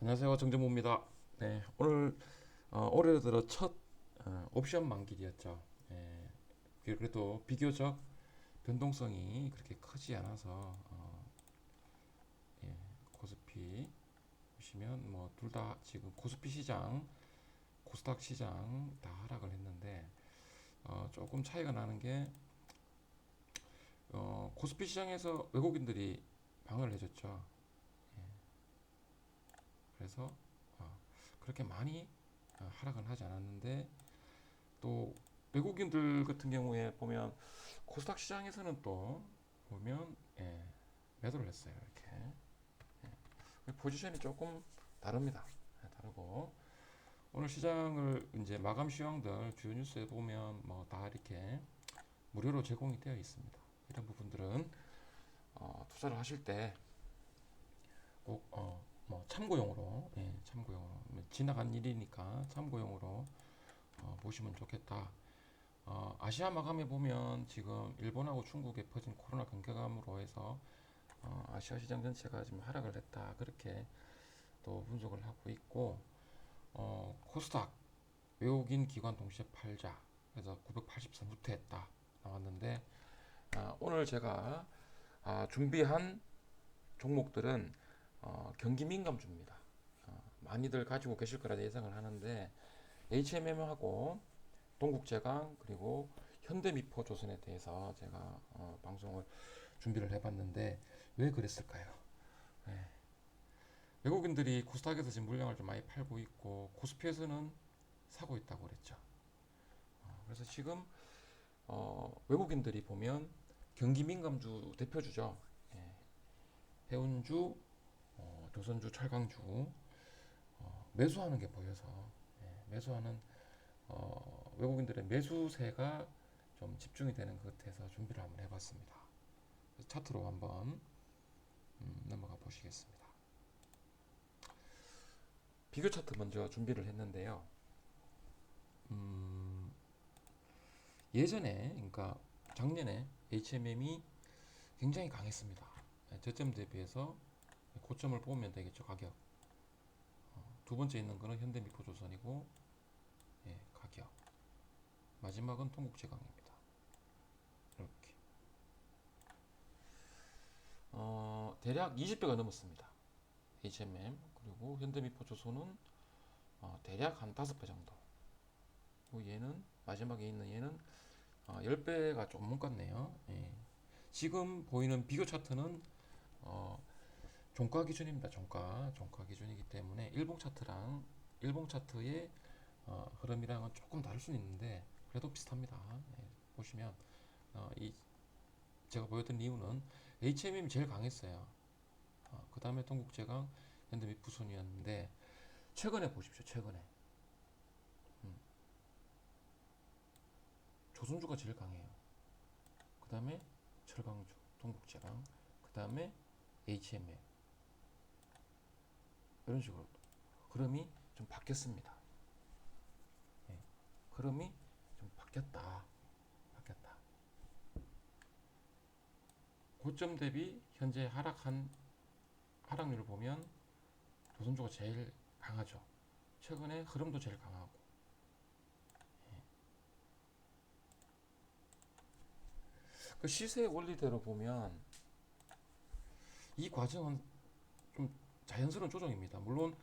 안녕하세요, 정정모입니다. 네, 오늘 올해 들어 첫 옵션 만길이었죠. 예, 그래도 비교적 변동성이 그렇게 크지 않아서 예, 코스피 보시면 뭐 둘 다 지금 코스피 시장, 코스닥 시장 다 하락을 했는데 조금 차이가 나는 게 코스피 시장에서 외국인들이 방어를 해줬죠. 그래서 그렇게 많이 하락은 하지 않았는데 또 외국인들 같은 경우에 보면 코스닥 시장에서는 또 보면 매도를 했어요. 이렇게 포지션이 조금 다릅니다. 다르고 오늘 시장을 이제 마감 시황들 주요 뉴스에 보면 뭐 다 이렇게 무료로 제공이 되어 있습니다. 이런 부분들은 투자를 하실 때 꼭 뭐 참고용으로 참고용으로 지나간 일이니까 참고용으로 보시면 좋겠다. 아시아 마감에 보면 지금 일본하고 중국에 퍼진 코로나 경계감으로 해서 아시아 시장 전체가 지금 하락을 했다. 그렇게 또 분석을 하고 있고 코스닥 외국인 기관 동시에 팔자. 그래서 983 후퇴했다 나왔는데 오늘 제가 준비한 종목들은 경기 민감주입니다. 많이들 가지고 계실 거라 예상을 하는데 HMM하고 동국제강 그리고 현대미포조선에 대해서 제가 방송을 준비를 해봤는데 왜 그랬을까요? 네. 외국인들이 코스닥에서 지금 물량을 좀 많이 팔고 있고 코스피에서는 사고 있다고 그랬죠. 그래서 지금 외국인들이 보면 경기 민감주 대표주죠. 예. 해운주, 조선주, 철강주 매수하는 게 보여서 매수하는 외국인들의 매수세가 좀 집중이 되는 것 같아서 준비를 한번 해봤습니다. 차트로 한번 넘어가 보시겠습니다. 비교 차트 먼저 준비를 했는데요. 예전에, 그러니까 작년에 HMM이 굉장히 강했습니다. 저점 대비해서 고점을 보면 되겠죠, 가격. 두 번째 있는 거는 현대미포조선이고, 가격. 마지막은 동국제강입니다. 이렇게. 대략 20배가 넘었습니다. HMM 그리고 현대미포조선은 대략 한 5배 정도. 그리고 얘는 마지막에 있는 얘는 10배가 좀 못 갔네요. 예. 지금 보이는 비교 차트는 종가 기준입니다. 종가 기준이기 때문에 일봉 차트의 흐름이랑은 조금 다를 수는 있는데 그래도 비슷합니다. 예. 보시면 이 제가 보였던 이유는 HMM이 제일 강했어요. 그 다음에 동국제강, 현대미푸손이었는데 최근에 보십시오. 최근에 조선주가 제일 강해요. 그 다음에 철강주, 동국제강, 그 다음에 HMM 이런 식으로 흐름이 좀 바뀌었습니다. 예. 흐름이 좀 바뀌었다. 고점 대비 현재 하락률을 보면 조선주가 제일 강하죠. 최근에 흐름도 제일 강하고. 그 시세 원리대로 보면 이 과정은 좀 자연스러운 조정입니다. 물론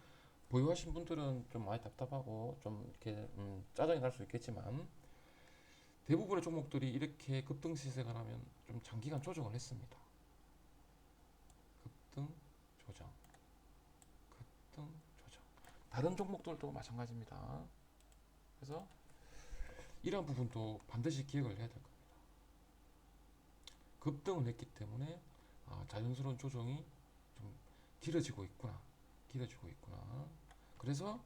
보유하신 분들은 좀 많이 답답하고 좀 이렇게 짜증이 날 수 있겠지만 대부분의 종목들이 이렇게 급등 시세가 나면 좀 장기간 조정을 했습니다. 급등 조정, 급등 조정. 다른 종목들도 마찬가지입니다. 그래서 이러한 부분도 반드시 기억을 해야 될 겁니다. 급등을 했기 때문에 자연스러운 조정이 좀 길어지고 있구나. 길어지고 있구나. 그래서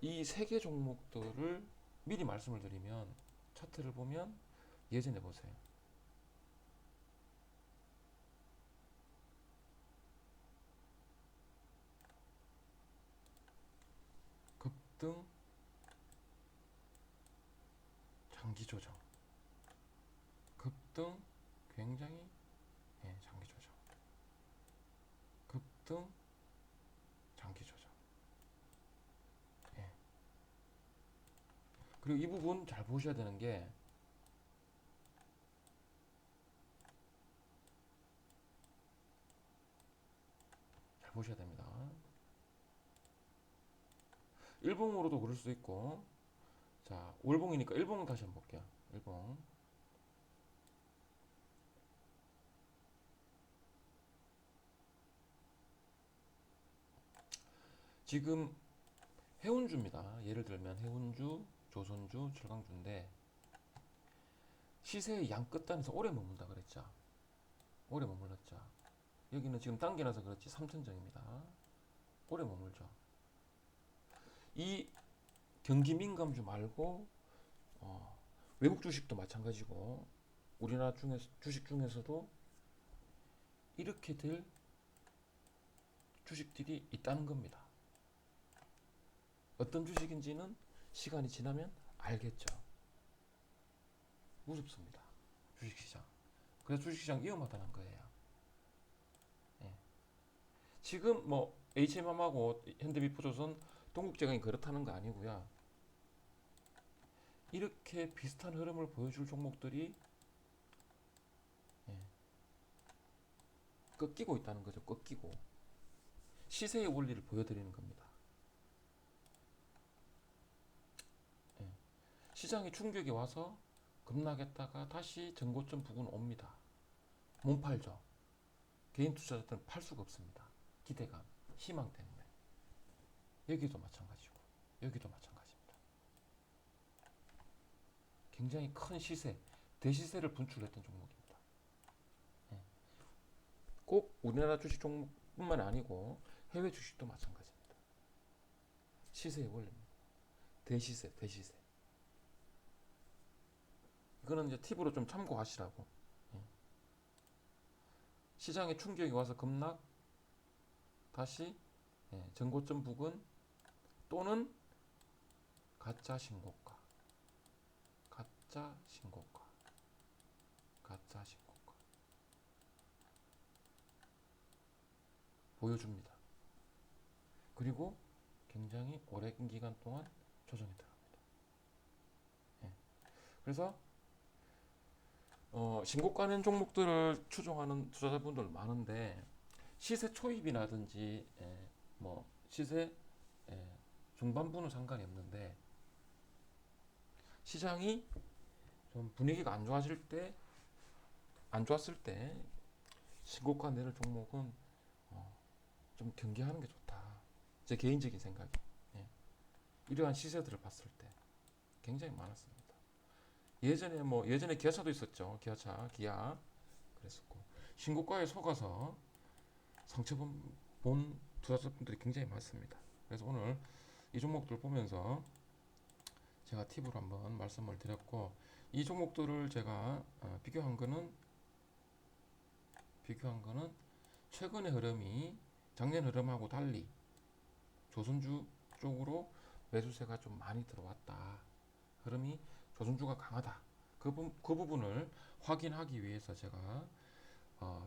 이 세 개 종목들을 미리 말씀을 드리면 차트를 보면 예전에 보세요. 급등 장기 조정. 급등 굉장히 장기 조정. 급등 그리고 이 부분 잘 보셔야 되는 게 잘 보셔야 됩니다. 일봉으로도 그럴 수 있고, 자, 월봉이니까 일봉 다시 한번 볼게요. 일봉. 지금 해운주입니다. 예를 들면 해운주, 조선주, 철강주인데 시세의 양 끝단에서 오래 머문다 그랬죠. 오래 머물렀죠. 여기는 지금 당겨놔서 그렇지 3천정입니다. 오래 머물죠. 이 경기 민감주 말고 외국 주식도 마찬가지고 우리나라 주식 중에서도 이렇게 될 주식들이 있다는 겁니다. 어떤 주식인지는 시간이 지나면 알겠죠. 무섭습니다. 주식시장. 그래서 주식시장 위험하다는 거예요. 예. 지금 뭐 HMM하고 현대미포조선, 동국제강이 그렇다는 거 아니고요. 이렇게 비슷한 흐름을 보여줄 종목들이 예, 꺾이고 있다는 거죠. 꺾이고 시세의 원리를 보여드리는 겁니다. 예. 시장에 충격이 와서 급락했다가 다시 전고점 부근 옵니다. 못 팔죠. 개인 투자자들은 팔 수가 없습니다. 기대감, 희망 때문에. 여기도 마찬가지고 여기도 마찬가지입니다. 굉장히 큰 시세, 대시세를 분출했던 종목입니다. 예. 꼭 우리나라 주식 종목뿐만 아니고 해외 주식도 마찬가지입니다. 시세의 원리입니다. 대시세, 대시세. 이거는 이제 팁으로 좀 참고하시라고. 예. 시장에 충격이 와서 급락, 다시 전고점 부근 또는 가짜 신고가, 가짜 신고가, 가짜 신고가 보여줍니다. 그리고 굉장히 오랜 기간 동안 조정이 들어갑니다. 예. 그래서 신고가는 종목들을 추종하는 투자자분들 많은데 시세 초입이라든지 뭐 시세 중반부는 상관이 없는데 시장이 좀 분위기가 안 좋았을 때 신고가 내릴 종목은 좀 경계하는 게 좋다. 제 개인적인 생각이. 예. 이러한 시세들을 봤을 때 굉장히 많았습니다. 예전에 기아차도 있었죠. 기아 그랬었고 신고가에 속아서 상처본 투자자분들이 굉장히 많습니다. 그래서 오늘 이 종목들 보면서 제가 팁으로 한번 말씀을 드렸고 이 종목들을 제가 비교한 거는 최근의 흐름이 작년 흐름하고 달리 조선주 쪽으로 매수세가 좀 많이 들어왔다. 흐름이 조선주가 강하다. 그 부분을 확인하기 위해서 제가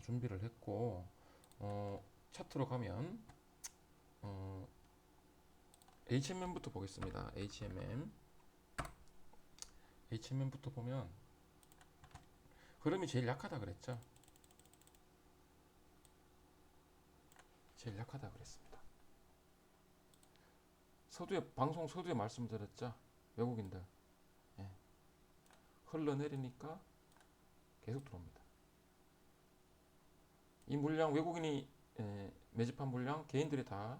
준비를 했고 차트로 가면 HMM부터 보겠습니다. HMM부터 보면 흐름이 제일 약하다 그랬죠. 제일 약하다 그랬습니다. 방송 서두에 말씀드렸죠. 외국인들 흘러내리니까 계속 들어옵니다. 이 물량 외국인이 매집한 물량 개인들이 다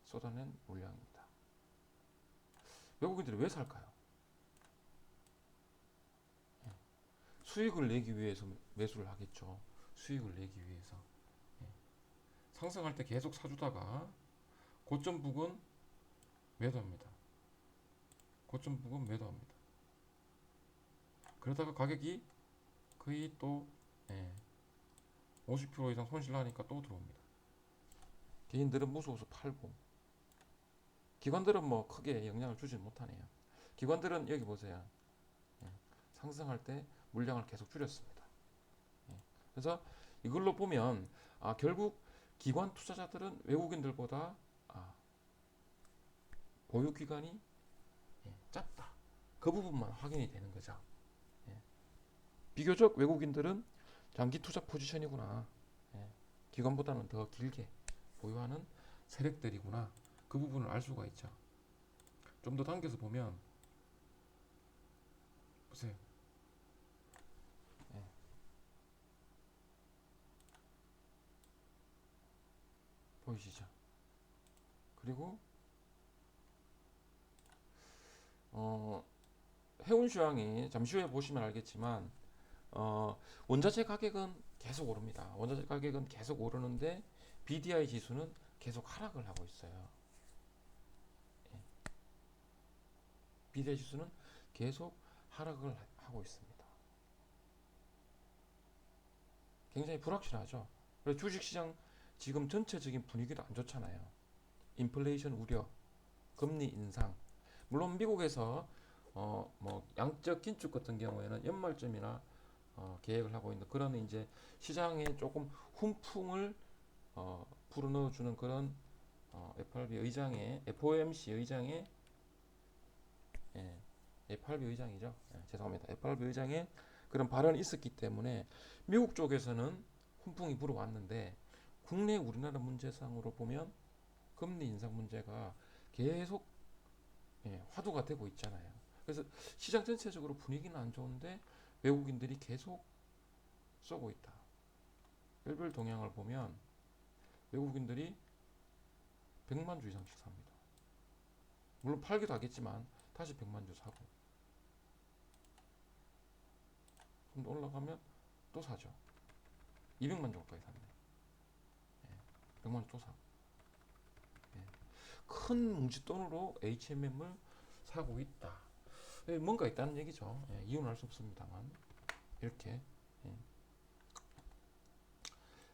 쏟아낸 물량입니다. 외국인들이 왜 살까요? 수익을 내기 위해서 매수를 하겠죠. 수익을 내기 위해서. 상승할 때 계속 사주다가 고점 부근 매도합니다. 고점 부근 매도합니다. 그러다가 가격이 거의 또 50% 이상 손실 나니까 또 들어옵니다. 개인들은 무서워서 팔고 기관들은 뭐 크게 영향을 주지 못하네요. 기관들은 여기 보세요. 상승할 때 물량을 계속 줄였습니다. 그래서 이걸로 보면 결국 기관 투자자들은 외국인들보다 보유 기간이 짧다. 그 부분만 확인이 되는 거죠. 예. 비교적 외국인들은 장기 투자 포지션이구나. 예. 기관보다는 더 길게 보유하는 세력들이구나. 그 부분을 알 수가 있죠. 좀 더 당겨서 보면 보세요. 예. 보이시죠? 그리고 해운시황이 잠시 후에 보시면 알겠지만 원자재 가격은 계속 오릅니다. 원자재 가격은 계속 오르는데 BDI 지수는 계속 하락을 하고 있어요. 예. BDI 지수는 계속 하락을 하고 있습니다. 굉장히 불확실하죠. 그래서 주식시장 지금 전체적인 분위기도 안 좋잖아요. 인플레이션 우려, 금리 인상. 물론 미국에서 뭐 양적 긴축 같은 경우에는 연말쯤이나 계획을 하고 있는 그런 이제 시장에 조금 훈풍을 불어넣어주는 그런 FRB 의장의 FOMC 의장의 예, FRB 의장이죠. 예, 죄송합니다. FRB 의장의 그런 발언이 있었기 때문에 미국 쪽에서는 훈풍이 불어왔는데 국내 우리나라 문제상으로 보면 금리 인상 문제가 계속 화두가 되고 있잖아요. 그래서 시장 전체적으로 분위기는 안 좋은데 외국인들이 계속 쏘고 있다. 별별 동향을 보면 외국인들이 100만 주 이상씩 삽니다. 물론 팔기도 하겠지만 다시 100만 주 사고 좀 더 올라가면 또 사죠. 200만 주 가까이 샀네. 100만 주 또 사. 큰 뭉칫돈으로 HMM을 사고 있다. 뭔가 있다는 얘기죠. 이유는 알 수 없습니다만 이렇게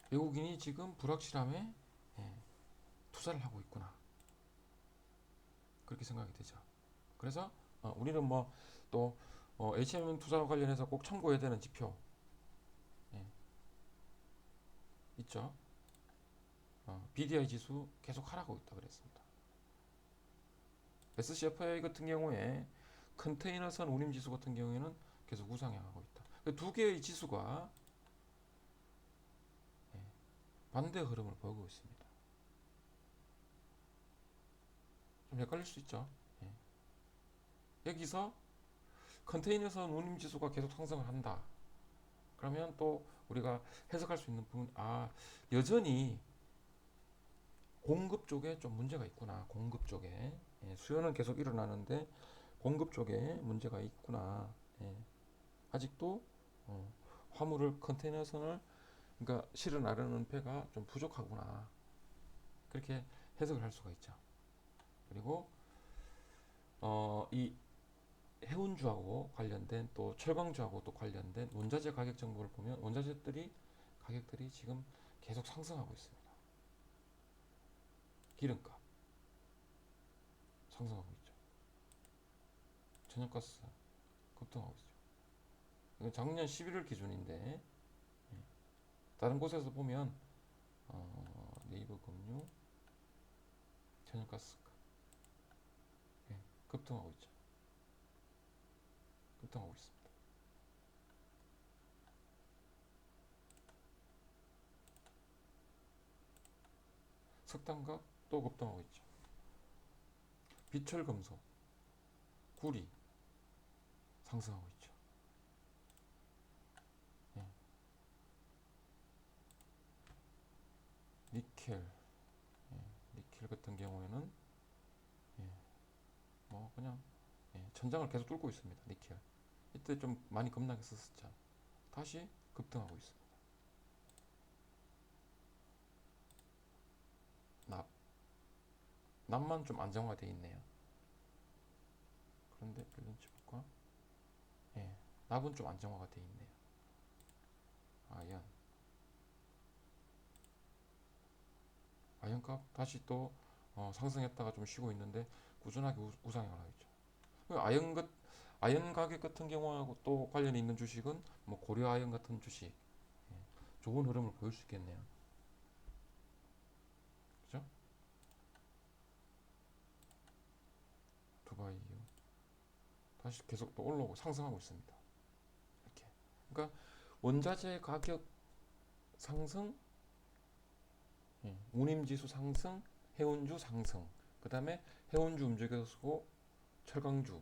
외국인이 지금 불확실함에 투자를 하고 있구나. 그렇게 생각이 되죠. 그래서 우리는 뭐 또 HMM 투자와 관련해서 꼭 참고해야 되는 지표 있죠. BDI 지수 계속 하락하고 있다 그랬습니다. SCFI 같은 경우에 컨테이너선 운임 지수 같은 경우에는 계속 우상향하고 있다. 두 개의 지수가 반대 흐름을 보이고 있습니다. 좀 헷갈릴 수 있죠. 여기서 컨테이너선 운임 지수가 계속 상승을 한다. 그러면 또 우리가 해석할 수 있는 부분, 여전히 공급 쪽에 좀 문제가 있구나. 공급 쪽에 수요는 계속 일어나는데 공급 쪽에 문제가 있구나. 아직도 화물을 컨테이너선을 그러니까 실어 나르는 배가 좀 부족하구나. 그렇게 해석을 할 수가 있죠. 그리고 이 해운주하고 관련된 또 철강주하고 또 관련된 원자재 가격 정보를 보면 원자재들이 가격들이 지금 계속 상승하고 있습니다. 기름값 상승하고 있죠. 천연가스 급등하고 있죠. 이건 작년 11월 기준인데 다른 곳에서 보면 네이버 금융 천연가스 급등하고 있죠. 급등하고 있습니다. 석탄값 또 급등하고 있죠. 비철금속, 구리 상승하고 있죠. 니켈, 니켈 같은 경우에는 뭐 그냥 천장을 계속 뚫고 있습니다. 니켈. 이때 좀 많이 급락했었죠. 다시 급등하고 있습니다. 납, 납만 좀 안정화되어 있네요. 그런데 밸런스 볼까? 납은 좀 안정화가 되어 있네요. 아연, 아연값 다시 또 상승했다가 좀 쉬고 있는데 꾸준하게 우상향을 하고 있죠. 아연 가격 같은 경우하고 또 관련이 있는 주식은 뭐 고려 아연 같은 주식 좋은 흐름을 보일 수 있겠네요. 그죠? 두바이유 다시 계속 또 올라오고 상승하고 있습니다. 이렇게. 그러니까 원자재 가격 상승, 운임지수 상승, 해운주 상승, 그 다음에 해운주 움직여서 철강주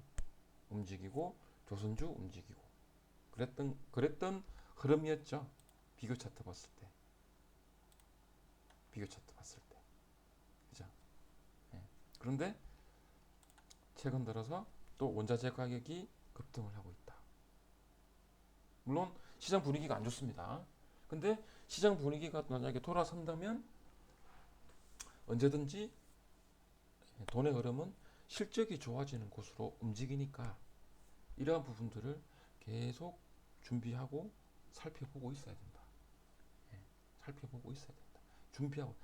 움직이고 조선주 움직이고 그랬던 흐름이었죠. 비교 차트 봤을 때. 비교 차트 봤을 때. 그죠? 예. 그런데 최근 들어서 또 원자재 가격이 급등을 하고 있다. 물론 시장 분위기가 안 좋습니다. 근데 시장 분위기가 만약에 돌아선다면 언제든지 돈의 흐름은 실적이 좋아지는 곳으로 움직이니까 이러한 부분들을 계속 준비하고 살펴보고 있어야 된다. 예, 살펴보고 있어야 된다. 준비하고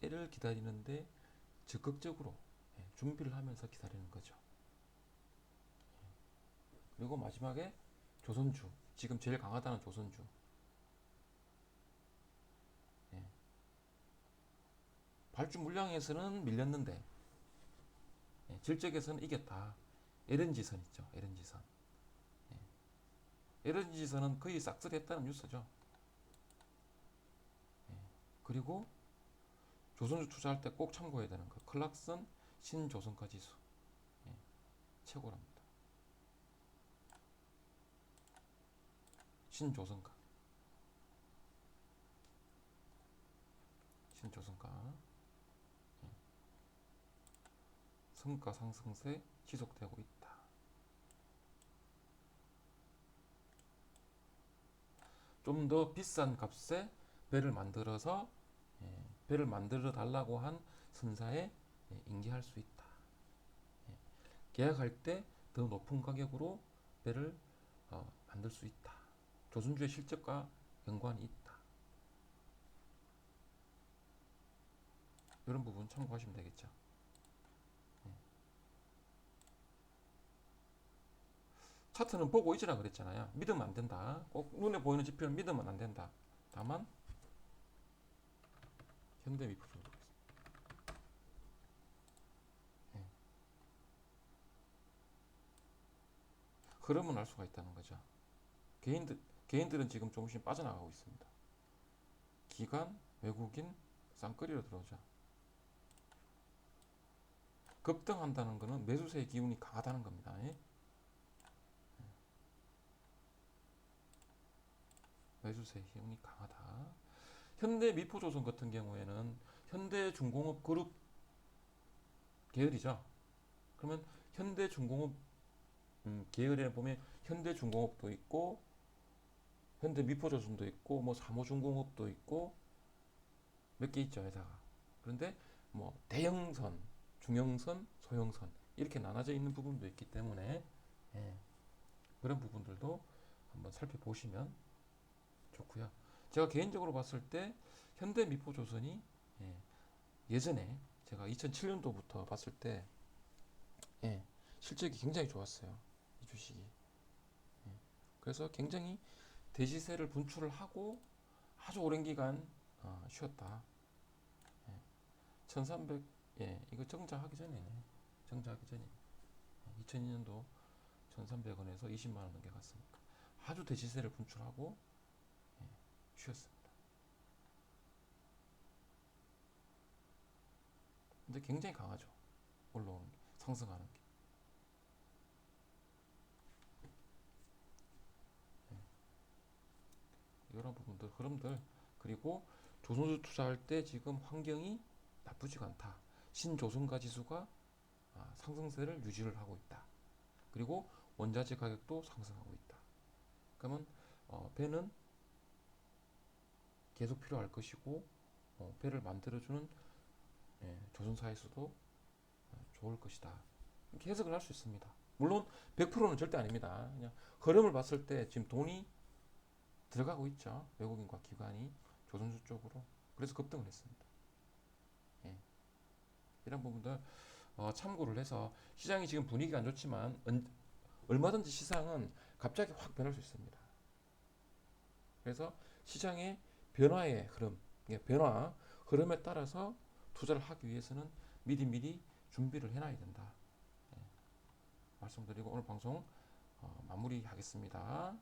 때를 기다리는데 적극적으로 준비를 하면서 기다리는 거죠. 그리고 마지막에 조선주, 지금 제일 강하다는 조선주. 예, 발주 물량에서는 밀렸는데 질적에서는 이겼다. LNG선 있죠. LNG선. LNG선은 거의 싹쓸이했다는 뉴스죠. 그리고 조선주 투자할 때 꼭 참고해야 되는 거. 클락슨 신조선가 지수. 최고랍니다. 신조선가. 신조선가. 성가 상승세 지속되고 있다. 좀 더 비싼 값에 배를 만들어서 배를 만들어 달라고 한 선사에 인계할 수 있다. 계약할 때 더 높은 가격으로 배를 만들 수 있다. 조선주의 실적과 연관이 있다. 이런 부분 참고하시면 되겠죠. 차트는 보고 있으라 그랬잖아요. 믿으면 안 된다. 꼭 눈에 보이는 지표는 믿으면 안 된다. 다만 현대미포 좀 보겠습니다. 흐름은 알 수가 있다는 거죠. 개인들은 지금 조금씩 빠져나가고 있습니다. 기관, 외국인 쌍끌이로 들어오죠. 급등한다는 것은 매수세의 기운이 강하다는 겁니다. 매수세의 기운이 강하다. 현대미포조선 같은 경우에는 현대중공업 그룹 계열이죠. 그러면 현대중공업 계열에 보면 현대중공업도 있고 현대미포조선도 있고 뭐 삼호중공업도 있고 몇 개 있죠 회사가. 그런데 뭐 대형선, 중형선, 소형선 이렇게 나눠져 있는 부분도 있기 때문에 그런 부분들도 한번 살펴보시면 좋고요. 제가 개인적으로 봤을 때 현대미포조선이 예전에 제가 2007년도부터 봤을 때 실적이 굉장히 좋았어요. 이 주식이. 그래서 굉장히 대시세를 분출을 하고 아주 오랜 기간 쉬었다. 1300, 이거 정자하기 전에 2002년도 1300원에서 20만원 넘겨갔으니까 아주 대시세를 분출하고 쉬었습니다. 근데 굉장히 강하죠. 올라오는 게, 상승하는 게. 이런 부분들, 흐름들, 그리고 조선주 투자할 때 지금 환경이 나쁘지가 않다. 신조선가 지수가 상승세를 유지를 하고 있다. 그리고 원자재 가격도 상승하고 있다. 그러면 배는 계속 필요할 것이고 배를 만들어주는 조선사에서도 좋을 것이다. 이렇게 해석을 할 수 있습니다. 물론 100%는 절대 아닙니다. 그냥 흐름을 봤을 때 지금 돈이 들어가고 있죠. 외국인과 기관이 조선주 쪽으로. 그래서 급등을 했습니다. 이런 부분들 참고를 해서 시장이 지금 분위기가 안 좋지만 얼마든지 시장은 갑자기 확 변할 수 있습니다. 그래서 시장의 변화의 흐름, 변화 흐름에 따라서 투자를 하기 위해서는 미리 준비를 해놔야 된다. 말씀드리고 오늘 방송 마무리하겠습니다.